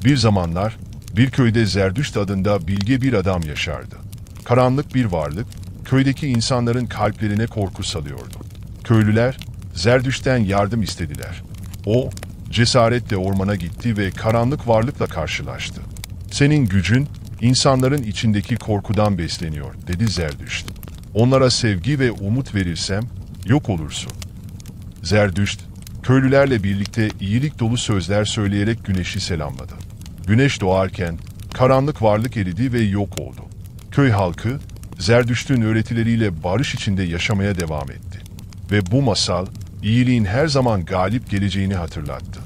Bir zamanlar, bir köyde Zerdüşt adında bilge bir adam yaşardı. Karanlık bir varlık, köydeki insanların kalplerine korku salıyordu. Köylüler, Zerdüşt'ten yardım istediler. O, cesaretle ormana gitti ve karanlık varlıkla karşılaştı. "Senin gücün, insanların içindeki korkudan besleniyor," dedi Zerdüşt. "Onlara sevgi ve umut verirsem, yok olursun." Zerdüşt, köylülerle birlikte iyilik dolu sözler söyleyerek güneşi selamladı. Güneş doğarken, karanlık varlık eridi ve yok oldu. Köy halkı, Zerdüşt'ün öğretileriyle barış içinde yaşamaya devam etti. Ve bu masal, iyiliğin her zaman galip geleceğini hatırlattı.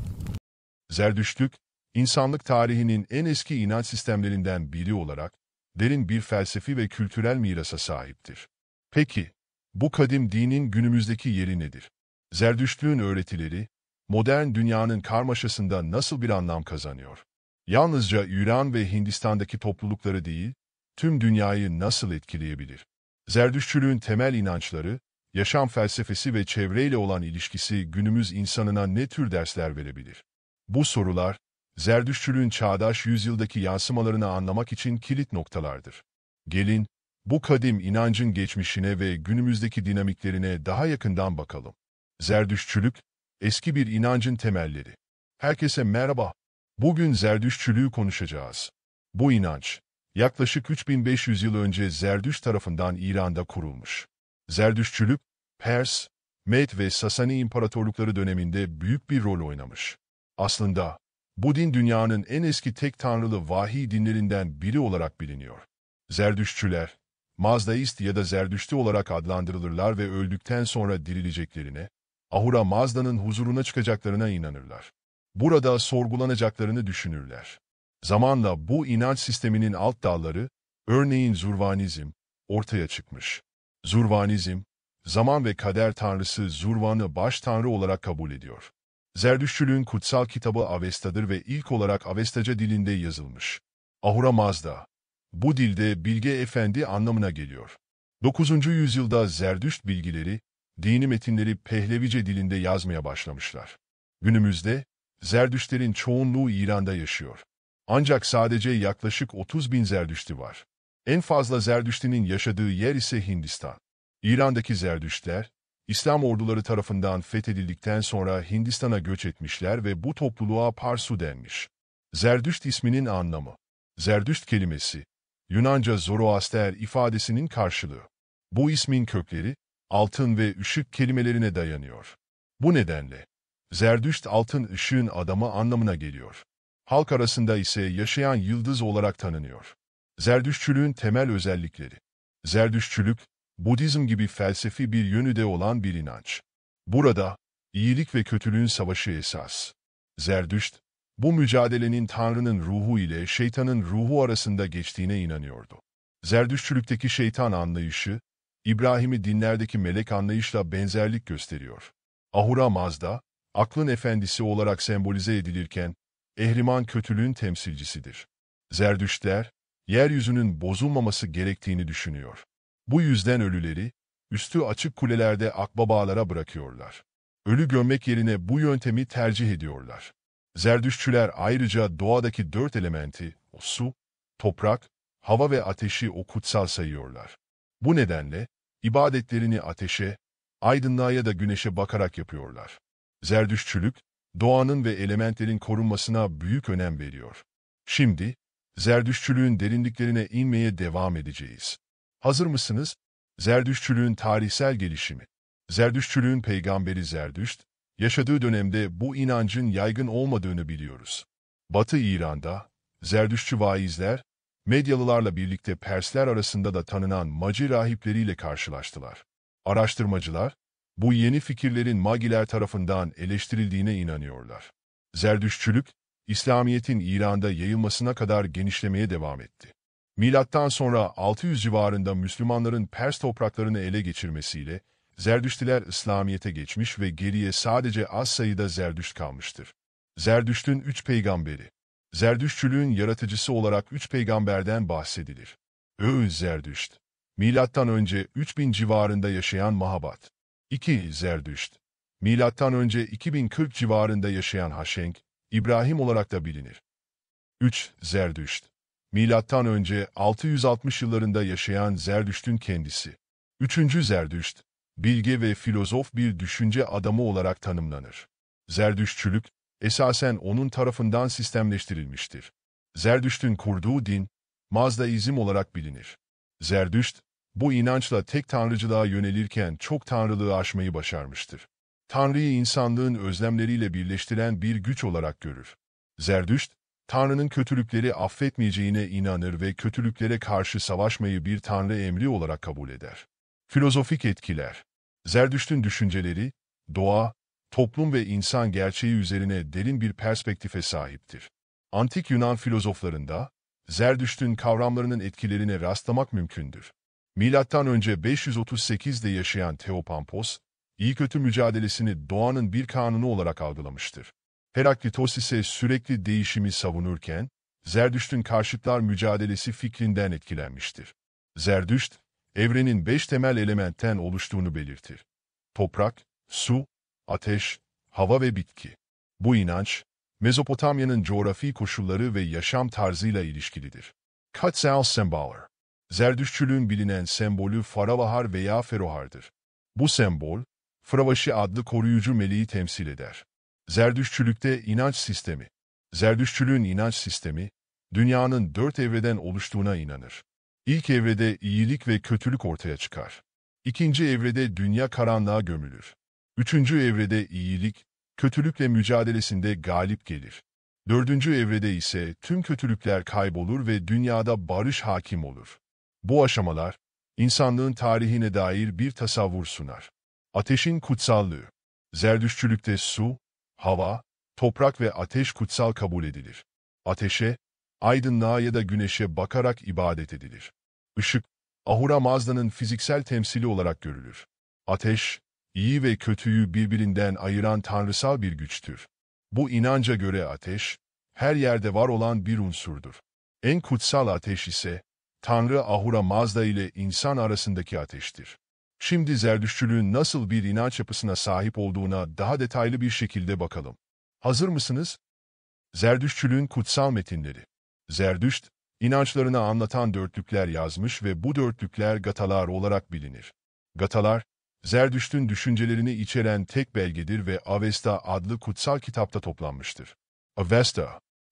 Zerdüştlük, insanlık tarihinin en eski inanç sistemlerinden biri olarak, derin bir felsefi ve kültürel mirasa sahiptir. Peki, bu kadim dinin günümüzdeki yeri nedir? Zerdüştlüğün öğretileri, modern dünyanın karmaşasında nasıl bir anlam kazanıyor? Yalnızca İran ve Hindistan'daki toplulukları değil, tüm dünyayı nasıl etkileyebilir? Zerdüştçülüğün temel inançları, yaşam felsefesi ve çevreyle olan ilişkisi günümüz insanına ne tür dersler verebilir? Bu sorular, Zerdüştçülüğün çağdaş yüzyıldaki yansımalarını anlamak için kilit noktalardır. Gelin, bu kadim inancın geçmişine ve günümüzdeki dinamiklerine daha yakından bakalım. Zerdüştçülük, eski bir inancın temelleri. Herkese merhaba. Bugün Zerdüştçülüğü konuşacağız. Bu inanç, yaklaşık 3500 yıl önce Zerdüşt tarafından İran'da kurulmuş. Zerdüştçülük, Pers, Med ve Sasani imparatorlukları döneminde büyük bir rol oynamış. Aslında, bu din dünyanın en eski tek tanrılı vahiy dinlerinden biri olarak biliniyor. Zerdüştçüler, Mazdaist ya da Zerdüştü olarak adlandırılırlar ve öldükten sonra dirileceklerine, Ahura Mazda'nın huzuruna çıkacaklarına inanırlar. Burada sorgulanacaklarını düşünürler. Zamanla bu inanç sisteminin alt dalları, örneğin Zurvanizm, ortaya çıkmış. Zurvanizm, zaman ve kader tanrısı Zurvan'ı baş tanrı olarak kabul ediyor. Zerdüştçülüğün kutsal kitabı Avesta'dır ve ilk olarak Avestaca dilinde yazılmış. Ahura Mazda, bu dilde bilge efendi anlamına geliyor. 9. yüzyılda Zerdüşt bilgileri, dini metinleri Pehlevice dilinde yazmaya başlamışlar. Günümüzde, Zerdüştlerin çoğunluğu İran'da yaşıyor. Ancak sadece yaklaşık 30 bin Zerdüştü var. En fazla Zerdüştinin yaşadığı yer ise Hindistan. İran'daki Zerdüştler, İslam orduları tarafından fethedildikten sonra Hindistan'a göç etmişler ve bu topluluğa Parsu denmiş. Zerdüşt isminin anlamı. Zerdüşt kelimesi, Yunanca Zoroaster ifadesinin karşılığı. Bu ismin kökleri, altın ve ışık kelimelerine dayanıyor. Bu nedenle, Zerdüşt altın ışığın adamı anlamına geliyor. Halk arasında ise yaşayan yıldız olarak tanınıyor. Zerdüştçülüğün temel özellikleri. Zerdüştçülük, Budizm gibi felsefi bir yönü de olan bir inanç. Burada, iyilik ve kötülüğün savaşı esas. Zerdüşt, bu mücadelenin Tanrı'nın ruhu ile şeytanın ruhu arasında geçtiğine inanıyordu. Zerdüştçülükteki şeytan anlayışı, İbrahim'i dinlerdeki melek anlayışla benzerlik gösteriyor. Ahura Mazda, aklın efendisi olarak sembolize edilirken, Ehriman kötülüğün temsilcisidir. Zerdüştler, yeryüzünün bozulmaması gerektiğini düşünüyor. Bu yüzden ölüleri, üstü açık kulelerde akbabalara bırakıyorlar. Ölü gömmek yerine bu yöntemi tercih ediyorlar. Zerdüştçüler ayrıca doğadaki 4 elementi, su, toprak, hava ve ateşi o kutsal sayıyorlar. Bu nedenle, ibadetlerini ateşe, aydınlığa ya da güneşe bakarak yapıyorlar. Zerdüştçülük, doğanın ve elementlerin korunmasına büyük önem veriyor. Şimdi, Zerdüştçülüğün derinliklerine inmeye devam edeceğiz. Hazır mısınız? Zerdüştçülüğün tarihsel gelişimi. Zerdüştçülüğün peygamberi Zerdüşt, yaşadığı dönemde bu inancın yaygın olmadığını biliyoruz. Batı İran'da, Zerdüştçü vaizler, Medyalılarla birlikte Persler arasında da tanınan Magi rahipleriyle karşılaştılar. Araştırmacılar, bu yeni fikirlerin Magiler tarafından eleştirildiğine inanıyorlar. Zerdüştçülük, İslamiyet'in İran'da yayılmasına kadar genişlemeye devam etti. Milattan sonra 600 civarında Müslümanların Pers topraklarını ele geçirmesiyle, Zerdüştiler İslamiyet'e geçmiş ve geriye sadece az sayıda Zerdüşt kalmıştır. Zerdüşt'ün 3 peygamberi. Zerdüştçülüğün yaratıcısı olarak 3 peygamberden bahsedilir. Zerdüşt, milattan önce 3000 civarında yaşayan Mahabhat. 2. Zerdüşt, milattan önce 2040 civarında yaşayan Haşenk, İbrahim olarak da bilinir. 3. Zerdüşt. Milattan önce 660 yıllarında yaşayan Zerdüşt'ün kendisi. 3. Zerdüşt, bilge ve filozof bir düşünce adamı olarak tanımlanır. Zerdüştçülük, esasen onun tarafından sistemleştirilmiştir. Zerdüşt'ün kurduğu din, Mazdaizm olarak bilinir. Zerdüşt, bu inançla tek tanrıcılığa yönelirken çok tanrılığı aşmayı başarmıştır. Tanrı'yı insanlığın özlemleriyle birleştiren bir güç olarak görür. Zerdüşt, Tanrı'nın kötülükleri affetmeyeceğine inanır ve kötülüklere karşı savaşmayı bir tanrı emri olarak kabul eder. Filozofik etkiler. Zerdüşt'ün düşünceleri, doğa, toplum ve insan gerçeği üzerine derin bir perspektife sahiptir. Antik Yunan filozoflarında, Zerdüşt'ün kavramlarının etkilerine rastlamak mümkündür. Milattan önce 538'de yaşayan Theopampos, iyi-kötü mücadelesini doğanın bir kanunu olarak algılamıştır. Heraklitos ise sürekli değişimi savunurken, Zerdüşt'ün karşıtlar mücadelesi fikrinden etkilenmiştir. Zerdüşt, evrenin 5 temel elementten oluştuğunu belirtir. Toprak, su, ateş, hava ve bitki. Bu inanç, Mezopotamya'nın coğrafi koşulları ve yaşam tarzıyla ilişkilidir. Kutsal semboller. Zerdüştçülüğün bilinen sembolü Faravahar veya Ferohar'dır. Bu sembol, Fravaşi adlı koruyucu meleği temsil eder. Zerdüştçülükte inanç sistemi. Zerdüştçülüğün inanç sistemi, dünyanın 4 evreden oluştuğuna inanır. İlk evrede iyilik ve kötülük ortaya çıkar. İkinci evrede dünya karanlığa gömülür. Üçüncü evrede iyilik, kötülükle mücadelesinde galip gelir. Dördüncü evrede ise tüm kötülükler kaybolur ve dünyada barış hakim olur. Bu aşamalar, insanlığın tarihine dair bir tasavvur sunar. Ateşin kutsallığı. Zerdüştçülükte su, hava, toprak ve ateş kutsal kabul edilir. Ateşe, aydınlığa ya da güneşe bakarak ibadet edilir. Işık, Ahura Mazda'nın fiziksel temsili olarak görülür. Ateş, iyi ve kötüyü birbirinden ayıran tanrısal bir güçtür. Bu inanca göre ateş, her yerde var olan bir unsurdur. En kutsal ateş ise, Tanrı Ahura Mazda ile insan arasındaki ateştir. Şimdi Zerdüştçülüğün nasıl bir inanç yapısına sahip olduğuna daha detaylı bir şekilde bakalım. Hazır mısınız? Zerdüştçülüğün kutsal metinleri. Zerdüşt, inançlarını anlatan dörtlükler yazmış ve bu dörtlükler gatalar olarak bilinir. Gatalar, Zerdüşt'ün düşüncelerini içeren tek belgedir ve Avesta adlı kutsal kitapta toplanmıştır.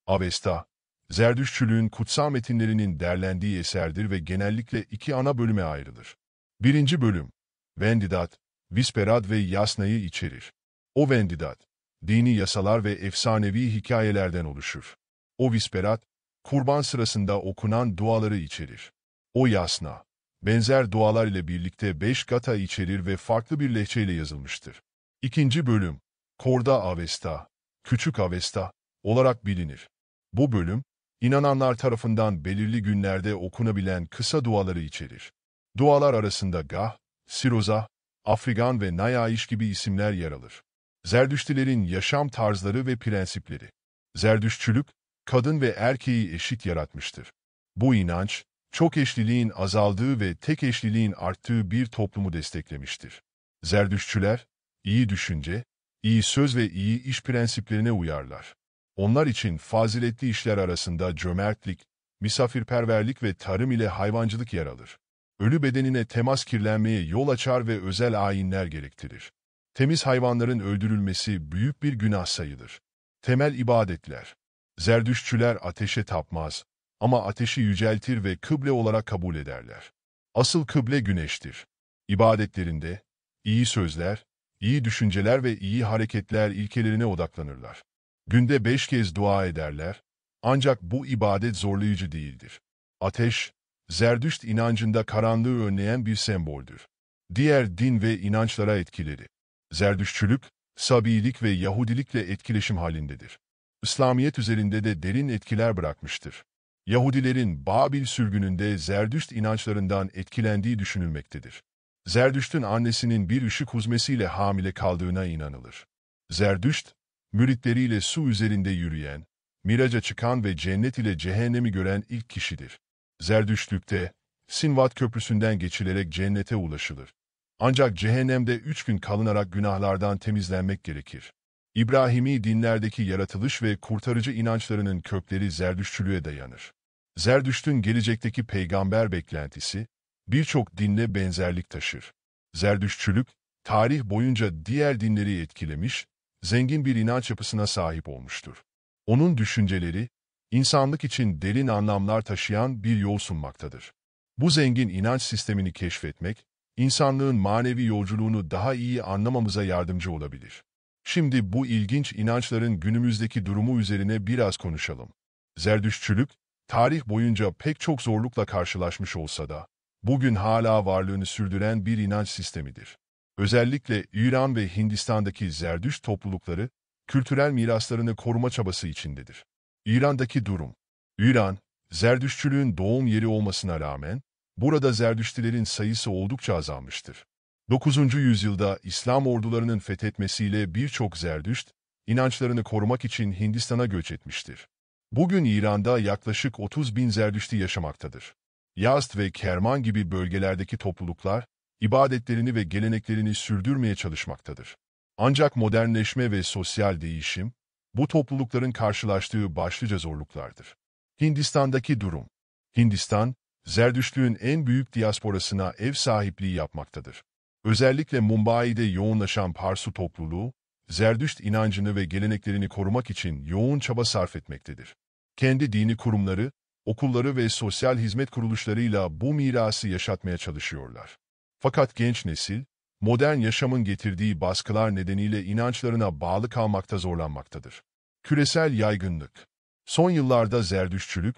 Avesta, Zerdüştçülüğün kutsal metinlerinin derlendiği eserdir ve genellikle 2 ana bölüme ayrılır. Birinci bölüm, Vendidat, Visperad ve Yasna'yı içerir. O Vendidat, dini yasalar ve efsanevi hikayelerden oluşur. O Visperad, kurban sırasında okunan duaları içerir. O Yasna, benzer dualar ile birlikte 5 gata içerir ve farklı bir lehçeyle yazılmıştır. İkinci bölüm, Korda Avesta, Küçük Avesta olarak bilinir. Bu bölüm, inananlar tarafından belirli günlerde okunabilen kısa duaları içerir. Dualar arasında Gah, Siroza, Afrigan ve Nayaiş gibi isimler yer alır. Zerdüştlilerin yaşam tarzları ve prensipleri. Zerdüştçülük, kadın ve erkeği eşit yaratmıştır. Bu inanç, çok eşliliğin azaldığı ve tek eşliliğin arttığı bir toplumu desteklemiştir. Zerdüştçüler, iyi düşünce, iyi söz ve iyi iş prensiplerine uyarlar. Onlar için faziletli işler arasında cömertlik, misafirperverlik ve tarım ile hayvancılık yer alır. Ölü bedenine temas kirlenmeye yol açar ve özel ayinler gerektirir. Temiz hayvanların öldürülmesi büyük bir günah sayılır. Temel ibadetler. Zerdüştçüler ateşe tapmaz ama ateşi yüceltir ve kıble olarak kabul ederler. Asıl kıble güneştir. İbadetlerinde iyi sözler, iyi düşünceler ve iyi hareketler ilkelerine odaklanırlar. Günde 5 kez dua ederler, ancak bu ibadet zorlayıcı değildir. Ateş, Zerdüşt inancında karanlığı önleyen bir semboldür. Diğer din ve inançlara etkileri. Zerdüştçülük, Sabiilik ve Yahudilikle etkileşim halindedir. İslamiyet üzerinde de derin etkiler bırakmıştır. Yahudilerin Babil sürgününde Zerdüşt inançlarından etkilendiği düşünülmektedir. Zerdüşt'ün annesinin bir ışık huzmesiyle hamile kaldığına inanılır. Zerdüşt, müritleriyle su üzerinde yürüyen, miraca çıkan ve cennet ile cehennemi gören ilk kişidir. Zerdüştlükte, Sinvat Köprüsü'nden geçilerek cennete ulaşılır. Ancak cehennemde 3 gün kalınarak günahlardan temizlenmek gerekir. İbrahimi dinlerdeki yaratılış ve kurtarıcı inançlarının kökleri Zerdüştçülüğe dayanır. Zerdüşt'ün gelecekteki peygamber beklentisi, birçok dinle benzerlik taşır. Zerdüştçülük, tarih boyunca diğer dinleri etkilemiş, zengin bir inanç yapısına sahip olmuştur. Onun düşünceleri, insanlık için derin anlamlar taşıyan bir yol sunmaktadır. Bu zengin inanç sistemini keşfetmek, insanlığın manevi yolculuğunu daha iyi anlamamıza yardımcı olabilir. Şimdi bu ilginç inançların günümüzdeki durumu üzerine biraz konuşalım. Zerdüştçülük, tarih boyunca pek çok zorlukla karşılaşmış olsa da, bugün hala varlığını sürdüren bir inanç sistemidir. Özellikle İran ve Hindistan'daki Zerdüşt toplulukları, kültürel miraslarını koruma çabası içindedir. İran'daki durum. İran, Zerdüştçülüğün doğum yeri olmasına rağmen, burada Zerdüştilerin sayısı oldukça azalmıştır. 9. yüzyılda İslam ordularının fethetmesiyle birçok Zerdüşt, inançlarını korumak için Hindistan'a göç etmiştir. Bugün İran'da yaklaşık 30 bin Zerdüşti yaşamaktadır. Yazd ve Kerman gibi bölgelerdeki topluluklar, ibadetlerini ve geleneklerini sürdürmeye çalışmaktadır. Ancak modernleşme ve sosyal değişim, bu toplulukların karşılaştığı başlıca zorluklardır. Hindistan'daki durum. Hindistan, Zerdüştlüğün en büyük diasporasına ev sahipliği yapmaktadır. Özellikle Mumbai'de yoğunlaşan Parsu topluluğu, Zerdüşt inancını ve geleneklerini korumak için yoğun çaba sarf etmektedir. Kendi dini kurumları, okulları ve sosyal hizmet kuruluşlarıyla bu mirası yaşatmaya çalışıyorlar. Fakat genç nesil, modern yaşamın getirdiği baskılar nedeniyle inançlarına bağlı kalmakta zorlanmaktadır. Küresel yaygınlık. Son yıllarda Zerdüştçülük,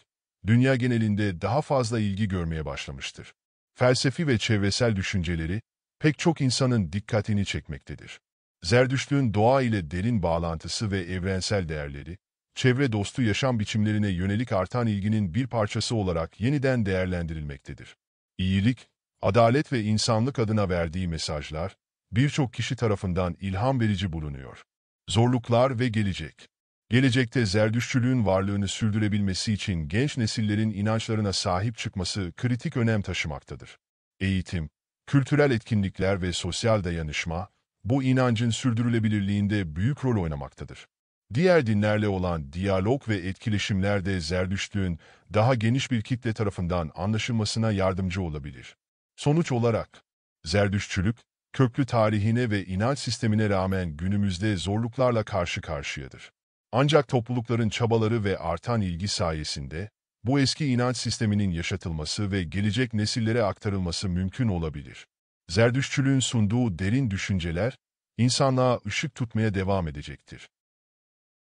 dünya genelinde daha fazla ilgi görmeye başlamıştır. Felsefi ve çevresel düşünceleri, pek çok insanın dikkatini çekmektedir. Zerdüştlüğün doğa ile derin bağlantısı ve evrensel değerleri, çevre dostu yaşam biçimlerine yönelik artan ilginin bir parçası olarak yeniden değerlendirilmektedir. İyilik, adalet ve insanlık adına verdiği mesajlar, birçok kişi tarafından ilham verici bulunuyor. Zorluklar ve gelecek. Gelecekte Zerdüştçülüğün varlığını sürdürebilmesi için genç nesillerin inançlarına sahip çıkması kritik önem taşımaktadır. Eğitim, kültürel etkinlikler ve sosyal dayanışma, bu inancın sürdürülebilirliğinde büyük rol oynamaktadır. Diğer dinlerle olan diyalog ve etkileşimler de Zerdüştlüğün daha geniş bir kitle tarafından anlaşılmasına yardımcı olabilir. Sonuç olarak, Zerdüştçülük, köklü tarihine ve inanç sistemine rağmen günümüzde zorluklarla karşı karşıyadır. Ancak toplulukların çabaları ve artan ilgi sayesinde, bu eski inanç sisteminin yaşatılması ve gelecek nesillere aktarılması mümkün olabilir. Zerdüştçülüğün sunduğu derin düşünceler, insanlığa ışık tutmaya devam edecektir.